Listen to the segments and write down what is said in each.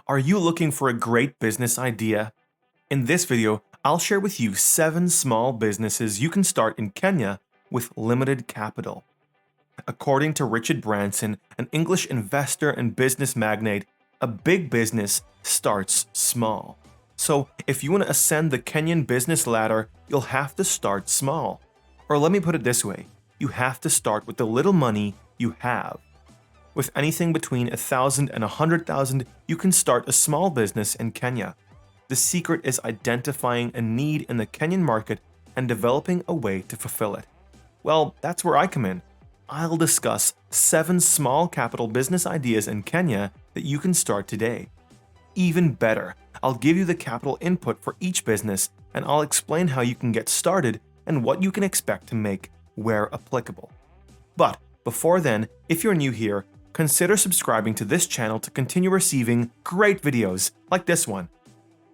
Are you looking for a great business idea? In this video, I'll share with you 7 small businesses you can start in Kenya with limited capital. According to Richard Branson, an English investor and business magnate, a big business starts small. So, if you want to ascend the Kenyan business ladder, you'll have to start small. Or let me put it this way, you have to start with the little money you have. With anything between 1,000 and 100,000, you can start a small business in Kenya. The secret is identifying a need in the Kenyan market and developing a way to fulfill it. Well, that's where I come in. I'll discuss 7 small capital business ideas in Kenya that you can start today. Even better, I'll give you the capital input for each business and I'll explain how you can get started and what you can expect to make where applicable. But before then, if you're new here, consider subscribing to this channel to continue receiving great videos like this one.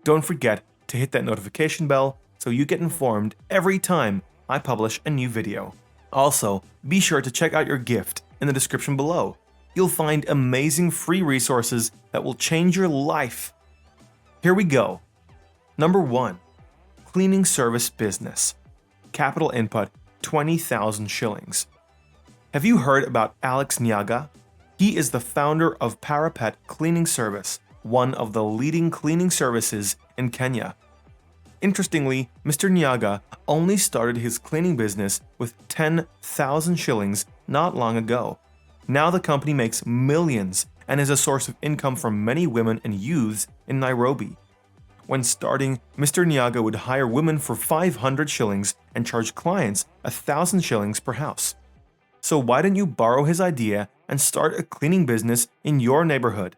Don't forget to hit that notification bell so you get informed every time I publish a new video. Also, be sure to check out your gift in the description below. You'll find amazing free resources that will change your life. Here we go. Number 1. Cleaning service business. Capital input 20,000 shillings. Have you heard about Alex Nyaga? He is the founder of Parapet Cleaning Service, one of the leading cleaning services in Kenya. Interestingly, Mr. Nyaga only started his cleaning business with 10,000 shillings not long ago. Now the company makes millions and is a source of income for many women and youths in Nairobi. When starting, Mr. Nyaga would hire women for 500 shillings and charge clients 1,000 shillings per house. So why don't you borrow his idea and start a cleaning business in your neighborhood?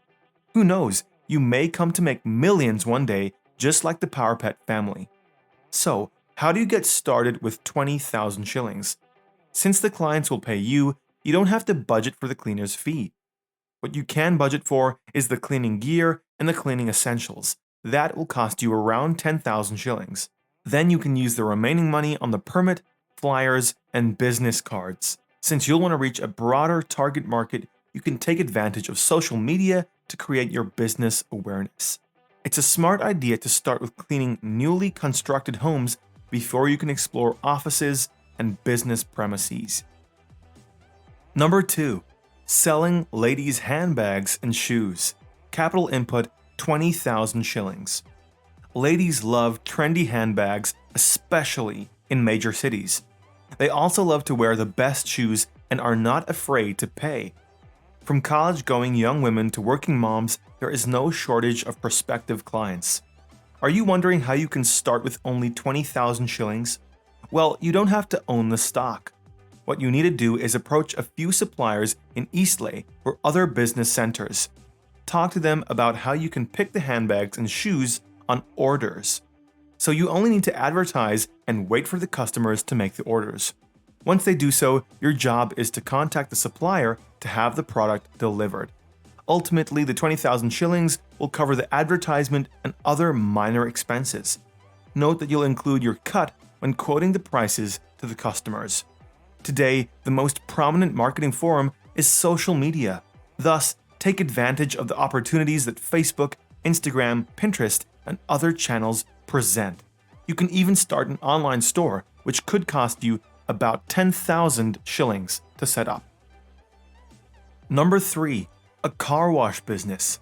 Who knows, you may come to make millions one day just like the Parapet family. So, how do you get started with 20,000 shillings? Since the clients will pay you, you don't have to budget for the cleaner's fee. What you can budget for is the cleaning gear and the cleaning essentials. That will cost you around 10,000 shillings. Then you can use the remaining money on the permit, flyers, and business cards. Since you'll want to reach a broader target market, you can take advantage of social media to create your business awareness. It's a smart idea to start with cleaning newly constructed homes before you can explore offices and business premises. Number 2. Selling ladies' handbags and shoes. Capital input 20,000 shillings. Ladies love trendy handbags, especially in major cities. They also love to wear the best shoes and are not afraid to pay. From college-going young women to working moms, there is no shortage of prospective clients. Are you wondering how you can start with only 20,000 shillings? Well, you don't have to own the stock. What you need to do is approach a few suppliers in Eastleigh or other business centers. Talk to them about how you can pick the handbags and shoes on orders. So you only need to advertise and wait for the customers to make the orders. Once they do so, your job is to contact the supplier to have the product delivered. Ultimately, the 20,000 shillings will cover the advertisement and other minor expenses. Note that you'll include your cut when quoting the prices to the customers. Today, the most prominent marketing forum is social media. Thus, take advantage of the opportunities that Facebook, Instagram, Pinterest, and other channels present. You can even start an online store, which could cost you about 10,000 shillings to set up. Number 3. A car wash business.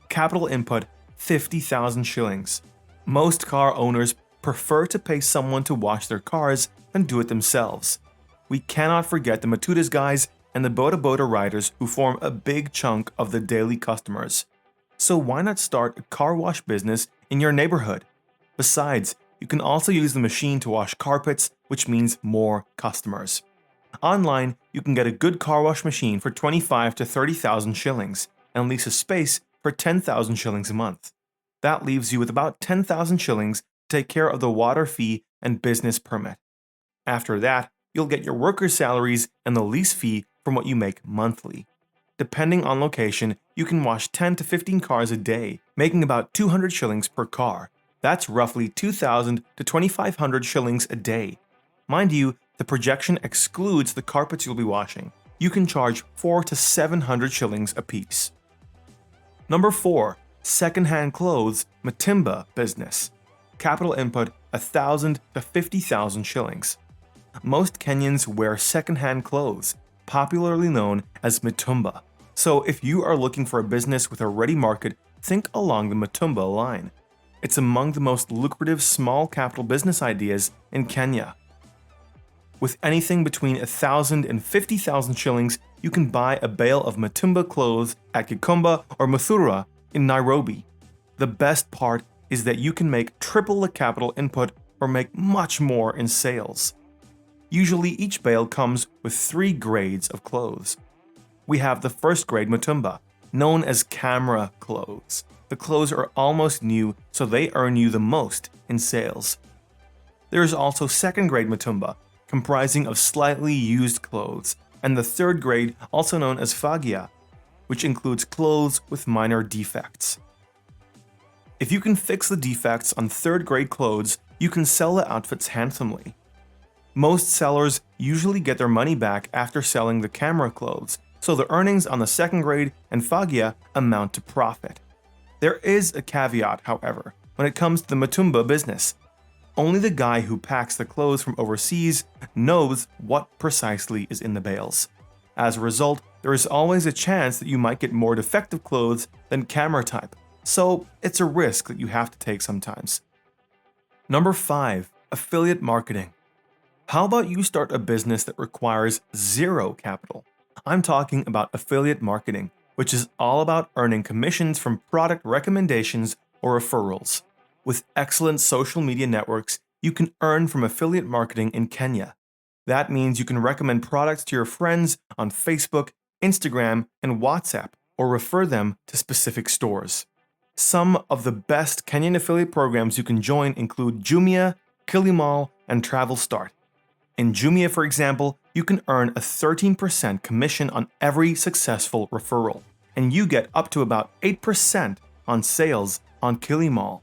Capital input 50,000 shillings. Most car owners prefer to pay someone to wash their cars than do it themselves. We cannot forget the Matutas guys and the Boda Boda riders who form a big chunk of the daily customers. So why not start a car wash business in your neighborhood? Besides, you can also use the machine to wash carpets, which means more customers. Online, you can get a good car wash machine for 25 to 30,000 shillings and lease a space for 10,000 shillings a month. That leaves you with about 10,000 shillings to take care of the water fee and business permit. After that, you'll get your workers' salaries and the lease fee from what you make monthly. Depending on location, you can wash 10 to 15 cars a day, making about 200 shillings per car. That's roughly 2,000 to 2,500 shillings a day. Mind you, the projection excludes the carpets you'll be washing. You can charge 400 to 700 shillings apiece. Number 4. secondhand clothes Mitumba business. Capital input 1,000 to 50,000 shillings. Most Kenyans wear secondhand clothes, popularly known as Mitumba. So if you are looking for a business with a ready market, think along the Mitumba line. It's among the most lucrative small capital business ideas in Kenya. With anything between 1,000 and 50,000 shillings, you can buy a bale of Mitumba clothes at Gikomba or Muthura in Nairobi. The best part is that you can make triple the capital input or make much more in sales. Usually each bale comes with 3 grades of clothes. We have the first grade Mitumba, known as camera clothes. The clothes are almost new, so they earn you the most in sales. There is also second grade Mitumba, comprising of slightly used clothes, and the third grade, also known as fagia, which includes clothes with minor defects. If you can fix the defects on third grade clothes, you can sell the outfits handsomely. Most sellers usually get their money back after selling the camera clothes, so the earnings on the second grade and fagia amount to profit. There is a caveat, however, when it comes to the Mitumba business. Only the guy who packs the clothes from overseas knows what precisely is in the bales. As a result, there is always a chance that you might get more defective clothes than camera type, so it's a risk that you have to take sometimes. Number 5. Affiliate marketing. How about you start a business that requires zero capital? I'm talking about affiliate marketing, which is all about earning commissions from product recommendations or referrals. With excellent social media networks, you can earn from affiliate marketing in Kenya. That means you can recommend products to your friends on Facebook, Instagram, and WhatsApp, or refer them to specific stores. Some of the best Kenyan affiliate programs you can join include Jumia, Kilimall, and Travel Start. In Jumia, for example, you can earn a 13% commission on every successful referral, and you get up to about 8% on sales on Kilimall.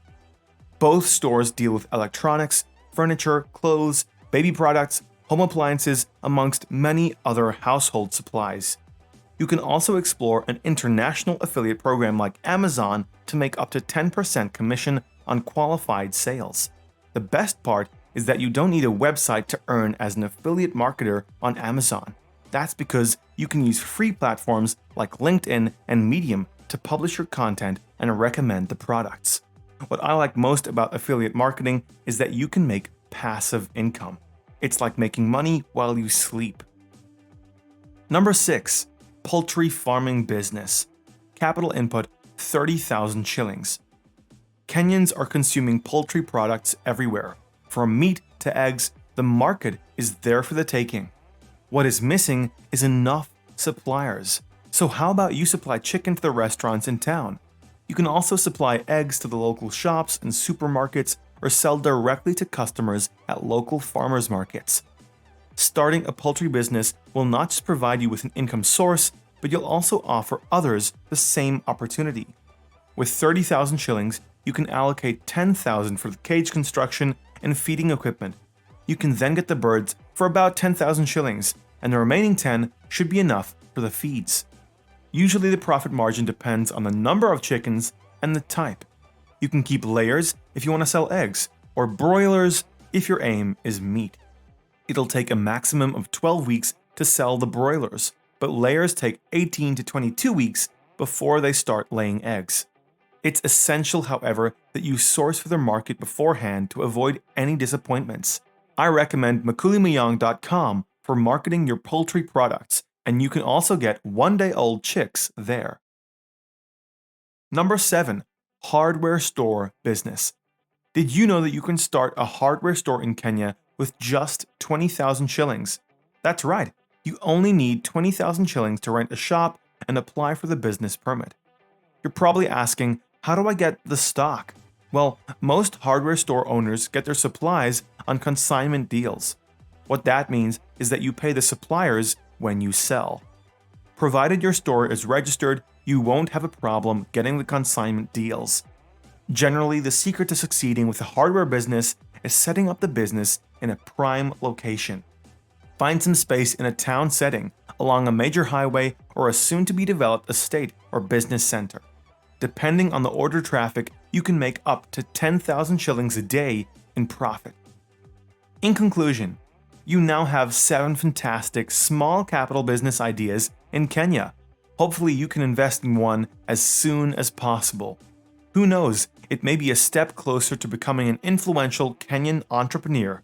Both stores deal with electronics, furniture, clothes, baby products, home appliances, amongst many other household supplies. You can also explore an international affiliate program like Amazon to make up to 10% commission on qualified sales. The best part is that you don't need a website to earn as an affiliate marketer on Amazon. That's because you can use free platforms like LinkedIn and Medium to publish your content and recommend the products. What I like most about affiliate marketing is that you can make passive income. It's like making money while you sleep. Number 6. Poultry farming business. Capital input 30,000 shillings. Kenyans are consuming poultry products everywhere. From meat to eggs, the market is there for the taking. What is missing is enough suppliers. So how about you supply chicken to the restaurants in town? You can also supply eggs to the local shops and supermarkets or sell directly to customers at local farmers markets. Starting a poultry business will not just provide you with an income source, but you'll also offer others the same opportunity. With 30,000 shillings, you can allocate 10,000 for the cage construction and feeding equipment. You can then get the birds for about 10,000 shillings, and the remaining 10 should be enough for the feeds. Usually the profit margin depends on the number of chickens and the type. You can keep layers if you want to sell eggs, or broilers if your aim is meat. It'll take a maximum of 12 weeks to sell the broilers, but layers take 18 to 22 weeks before they start laying eggs. It's essential, however, that you source for the market beforehand to avoid any disappointments. I recommend makulimayong.com for marketing your poultry products, and you can also get one-day-old chicks there. Number 7. Hardware store business. Did you know that you can start a hardware store in Kenya with just 20,000 shillings? That's right, you only need 20,000 shillings to rent a shop and apply for the business permit. You're probably asking, how do I get the stock? Well, most hardware store owners get their supplies on consignment deals. What that means is that you pay the suppliers when you sell. Provided your store is registered, you won't have a problem getting the consignment deals. Generally, the secret to succeeding with a hardware business is setting up the business in a prime location. Find some space in a town setting, along a major highway or a soon-to-be-developed estate or business center. Depending on the order traffic, you can make up to 10,000 shillings a day in profit. In conclusion, you now have 7 fantastic small capital business ideas in Kenya. Hopefully you can invest in one as soon as possible. Who knows, it may be a step closer to becoming an influential Kenyan entrepreneur.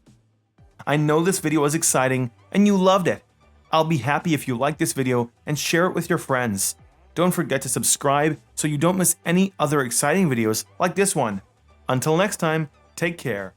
I know this video was exciting and you loved it. I'll be happy if you like this video and share it with your friends. Don't forget to subscribe so you don't miss any other exciting videos like this one. Until next time, take care.